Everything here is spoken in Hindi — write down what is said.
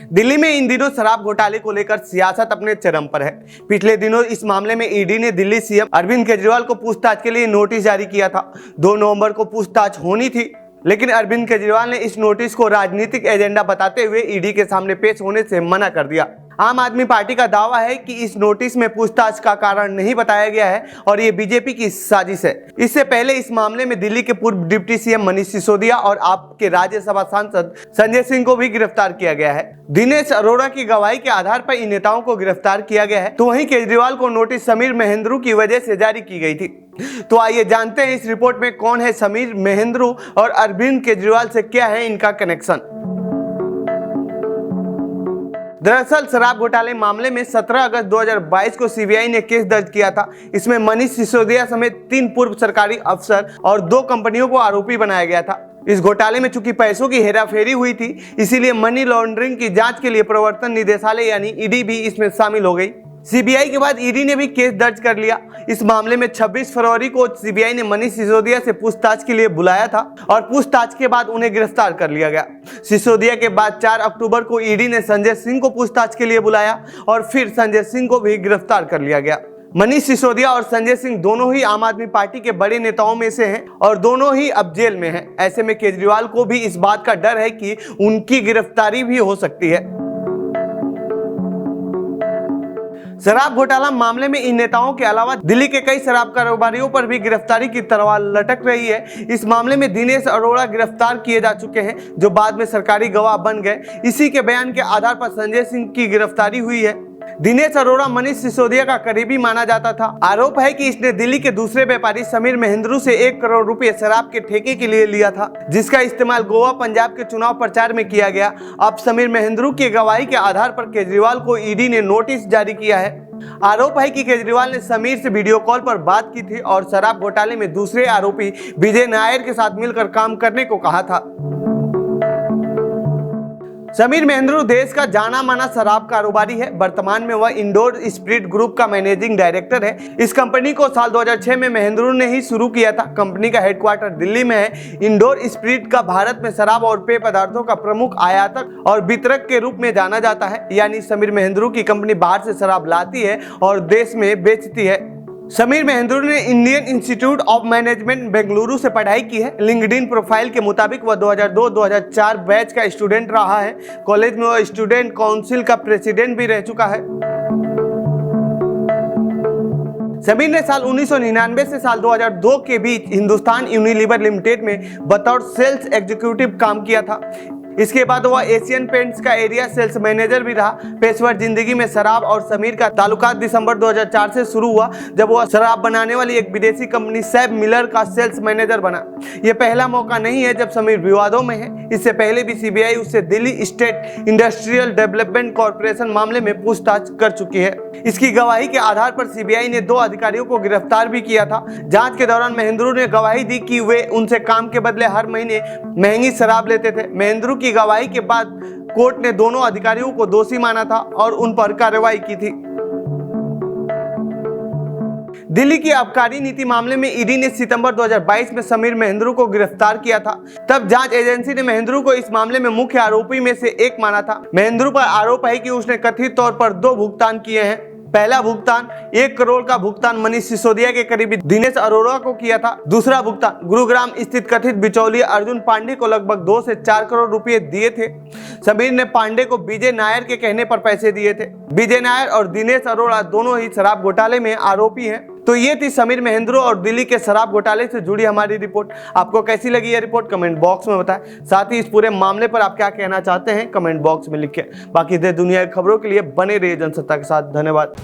दिल्ली में इन दिनों शराब घोटाले को लेकर सियासत अपने चरम पर है। पिछले दिनों इस मामले में ईडी ने दिल्ली सीएम अरविंद केजरीवाल को पूछताछ के लिए नोटिस जारी किया था। 2 नवंबर को पूछताछ होनी थी, लेकिन अरविंद केजरीवाल ने इस नोटिस को राजनीतिक एजेंडा बताते हुए ईडी के सामने पेश होने से मना कर दिया। आम आदमी पार्टी का दावा है कि इस नोटिस में पूछताछ का कारण नहीं बताया गया है और ये बीजेपी की साजिश है। इससे पहले इस मामले में दिल्ली के पूर्व डिप्टी सीएम मनीष सिसोदिया और आपके राज्यसभा सांसद संजय सिंह को भी गिरफ्तार किया गया है। दिनेश अरोड़ा की गवाही के आधार पर इन नेताओं को गिरफ्तार किया गया है, तो वहीं केजरीवाल को नोटिस समीर महेंद्रू की वजह से जारी की गई थी। तो आइए जानते हैं इस रिपोर्ट में कौन है समीर महेंद्रू और अरविंद केजरीवाल से क्या है इनका कनेक्शन। दरअसल शराब घोटाले मामले में 17 अगस्त 2022 को सीबीआई ने केस दर्ज किया था। इसमें मनीष सिसोदिया समेत 3 पूर्व सरकारी अफसर और 2 कंपनियों को आरोपी बनाया गया था। इस घोटाले में चूंकि पैसों की हेराफेरी हुई थी, इसीलिए मनी लॉन्ड्रिंग की जांच के लिए प्रवर्तन निदेशालय यानी ईडी भी इसमें शामिल हो गई। सीबीआई के बाद ईडी ने भी केस दर्ज कर लिया। इस मामले में 26 फरवरी को सीबीआई ने मनीष सिसोदिया से पूछताछ के लिए बुलाया था और पूछताछ के बाद उन्हें गिरफ्तार कर लिया गया। सिसोदिया के बाद 4 अक्टूबर को ईडी ने संजय सिंह को पूछताछ के लिए बुलाया और फिर संजय सिंह को भी गिरफ्तार कर लिया गया। मनीष सिसोदिया और संजय सिंह दोनों ही आम आदमी पार्टी के बड़े नेताओं में से हैं और दोनों ही अब जेल में हैं। ऐसे में केजरीवाल को भी इस बात का डर है कि उनकी गिरफ्तारी भी हो सकती है। शराब घोटाला मामले में इन नेताओं के अलावा दिल्ली के कई शराब कारोबारियों पर भी गिरफ्तारी की तलवार लटक रही है। इस मामले में दिनेश अरोड़ा गिरफ्तार किए जा चुके हैं, जो बाद में सरकारी गवाह बन गए। इसी के बयान के आधार पर संजय सिंह की गिरफ्तारी हुई है। दिनेश अरोड़ा मनीष सिसोदिया का करीबी माना जाता था। आरोप है कि इसने दिल्ली के दूसरे व्यापारी समीर महेंद्रू से 1 करोड़ रुपए शराब के ठेके के लिए लिया था, जिसका इस्तेमाल गोवा पंजाब के चुनाव प्रचार में किया गया। अब समीर महेंद्रू की गवाही के आधार पर केजरीवाल को ईडी ने नोटिस जारी किया है। आरोप है कि केजरीवाल ने समीर से वीडियो कॉल पर बात की थी और शराब घोटाले में दूसरे आरोपी विजय नायर के साथ मिलकर काम करने को कहा था। समीर महेंद्रू देश का जाना माना शराब कारोबारी है। वर्तमान में वह इंडोर स्पिरिट ग्रुप का मैनेजिंग डायरेक्टर है। इस कंपनी को साल 2006 में महेंद्रू ने ही शुरू किया था। कंपनी का हेडक्वार्टर दिल्ली में है। इंडोर स्पिरिट का भारत में शराब और पेय पदार्थों का प्रमुख आयातक और वितरक के रूप में जाना जाता है। यानी समीर महेंद्रू की कंपनी बाहर से शराब लाती है और देश में बेचती है। समीर महेंद्रू ने Indian institute of management Bengaluru से पढ़ाई की है। लिंक्डइन प्रोफाइल के मुताबिक वह 2002-2004 बैच का स्टूडेंट रहा है। कॉलेज में वह स्टूडेंट काउंसिल का प्रेसिडेंट भी रह चुका है। समीर ने साल 1999 से साल 2002 के बीच हिंदुस्तान यूनिलीवर लिमिटेड में बतौर सेल्स एग्जीक्यूटिव काम किया था। इसके बाद वह एशियन पेंट्स का एरिया सेल्स मैनेजर भी रहा। पेशेवर जिंदगी में शराब और समीर का ताल्लुकात दिसंबर 2004 से शुरू हुआ, जब वह शराब बनाने वाली एक विदेशी कंपनी सैब मिलर का सेल्स मैनेजर बना। यह पहला मौका नहीं है जब समीर विवादों में है। इससे पहले भी सीबीआई उससे Delhi state industrial development corporation मामले में पूछताछ कर चुकी है। इसकी गवाही के आधार पर सीबीआई ने 2 अधिकारियों को गिरफ्तार भी किया था। जांच के दौरान महेंद्रू ने गवाही दी कि वे उनसे काम के बदले हर महीने महंगी शराब लेते थे। महेंद्रू की गवाही के बाद कोर्ट ने दोनों अधिकारियों को दोषी माना था और उन पर कार्रवाई की थी। दिल्ली की आबकारी नीति मामले में ईडी ने सितंबर 2022 में समीर महेंद्रू को गिरफ्तार किया था। तब जांच एजेंसी ने महेंद्रू को इस मामले में मुख्य आरोपी में से एक माना था। महेंद्रू पर आरोप है कि उसने कथित तौर पर 2 भुगतान किए हैं। पहला भुगतान 1 करोड़ का भुगतान मनीष सिसोदिया के करीबी दिनेश अरोड़ा को किया था। दूसरा भुगतान गुरुग्राम स्थित कथित बिचौलिया अर्जुन पांडे को लगभग 2 से 4 करोड़ रुपए दिए थे। समीर ने पांडे को विजय नायर के कहने पर पैसे दिए थे। विजय नायर और दिनेश अरोड़ा दोनों ही शराब घोटाले में आरोपी हैं। तो ये थी समीर महेंद्रू और दिल्ली के शराब घोटाले से जुड़ी हमारी रिपोर्ट। आपको कैसी लगी ये रिपोर्ट कमेंट बॉक्स में बताएं। साथ ही इस पूरे मामले पर आप क्या कहना चाहते हैं कमेंट बॉक्स में लिखें। बाकी देश दुनिया की खबरों के लिए बने रहिए जनसत्ता के साथ। धन्यवाद।